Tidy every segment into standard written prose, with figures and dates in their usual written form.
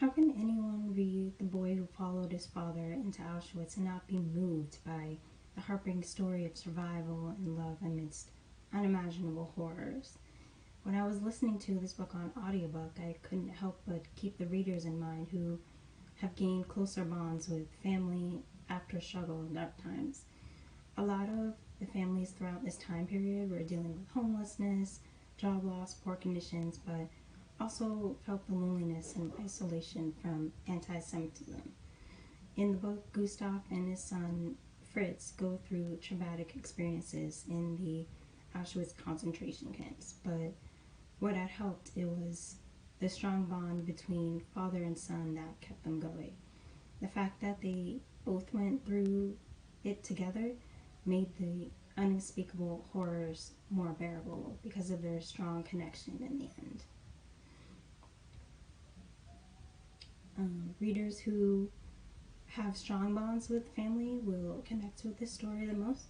How can anyone read The Boy Who Followed His Father into Auschwitz and not be moved by the heartbreaking story of survival and love amidst unimaginable horrors? When I was listening to this book on audiobook, I couldn't help but keep the readers in mind who have gained closer bonds with family after struggle in dark times. A lot of the families throughout this time period were dealing with homelessness, job loss, poor conditions, but also felt the loneliness and isolation from anti-Semitism. In the book, Gustav and his son Fritz go through traumatic experiences in the Auschwitz concentration camps, but what had helped it was the strong bond between father and son that kept them going. The fact that they both went through it together made the unspeakable horrors more bearable because of their strong connection in the end. Readers who have strong bonds with family will connect with this story the most.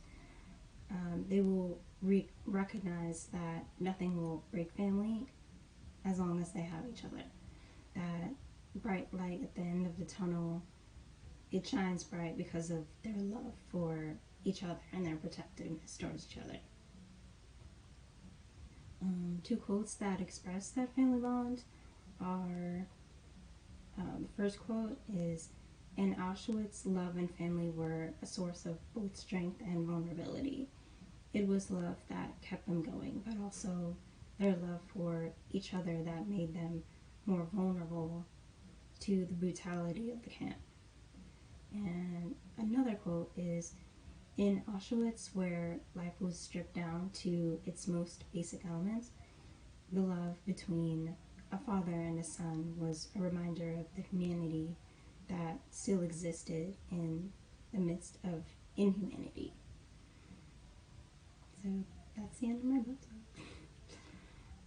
They will recognize that nothing will break family as long as they have each other. That bright light at the end of the tunnel, it shines bright because of their love for each other and their protectiveness towards each other. Two quotes that express that family bond are, the first quote is, "In Auschwitz, love and family were a source of both strength and vulnerability. It was love that kept them going, but also their love for each other that made them more vulnerable to the brutality of the camp." And another quote is, "In Auschwitz, where life was stripped down to its most basic elements, the love between a father and a son was a reminder of the humanity that still existed in the midst of inhumanity." So that's the end of my book.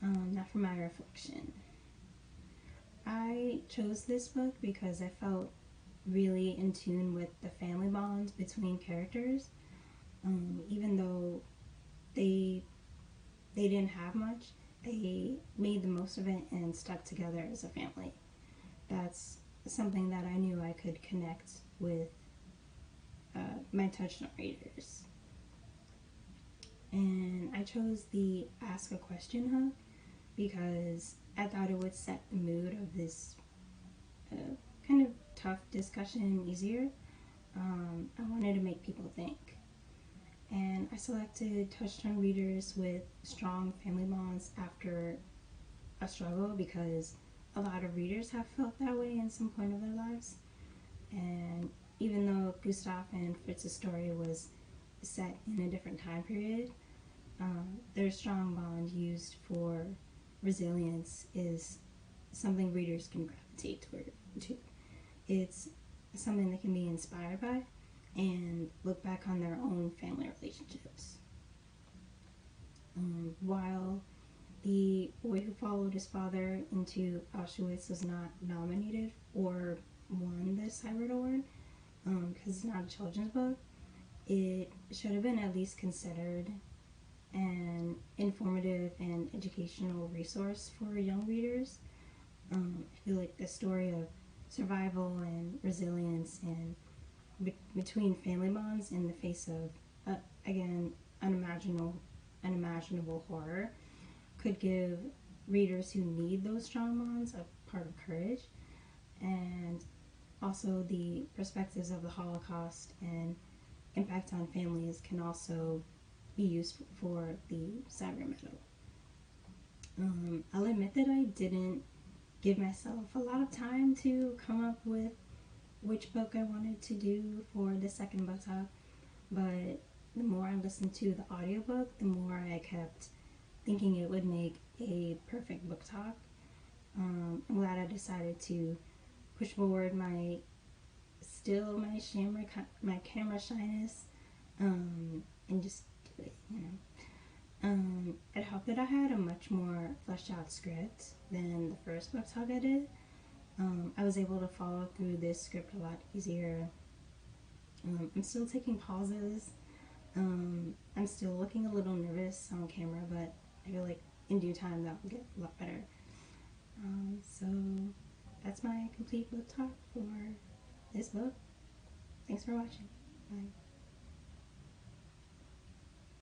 Now for my reflection. I chose this book because I felt really in tune with the family bonds between characters. Even though they didn't have much, they made the most of it and stuck together as a family. That's something that I knew I could connect with my Touchstone readers. And I chose the Ask a Question hook because I thought it would set the mood of this kind of tough discussion easier. I wanted to make people think. And I selected Touchstone readers with strong family bonds after a struggle because a lot of readers have felt that way in some point of their lives. And even though Gustav and Fritz's story was set in a different time period, their strong bond used for resilience is something readers can gravitate toward to. It's something they can be inspired by and look back on their own family relationships. While The Boy Who Followed His Father into Auschwitz was not nominated or won the Cybert Award, because it's not a children's book, it should have been at least considered an informative and educational resource for young readers. I feel like the story of survival and resilience and between family bonds in the face of, again, unimaginable horror could give readers who need those strong bonds a part of courage. And also the perspectives of the Holocaust and impact on families can also be used for the Cybert Medal. I'll admit that I didn't give myself a lot of time to come up with which book I wanted to do for the second book talk, but the more I listened to the audiobook, the more I kept thinking it would make a perfect book talk. I'm glad I decided to push forward my camera shyness, and just do it, It helped that I had a much more fleshed out script than the first book talk I did. I was able to follow through this script a lot easier. I'm still taking pauses. I'm still looking a little nervous on camera, but I feel like in due time that will get a lot better. So that's that's my complete book talk for this book. Thanks for watching. Bye.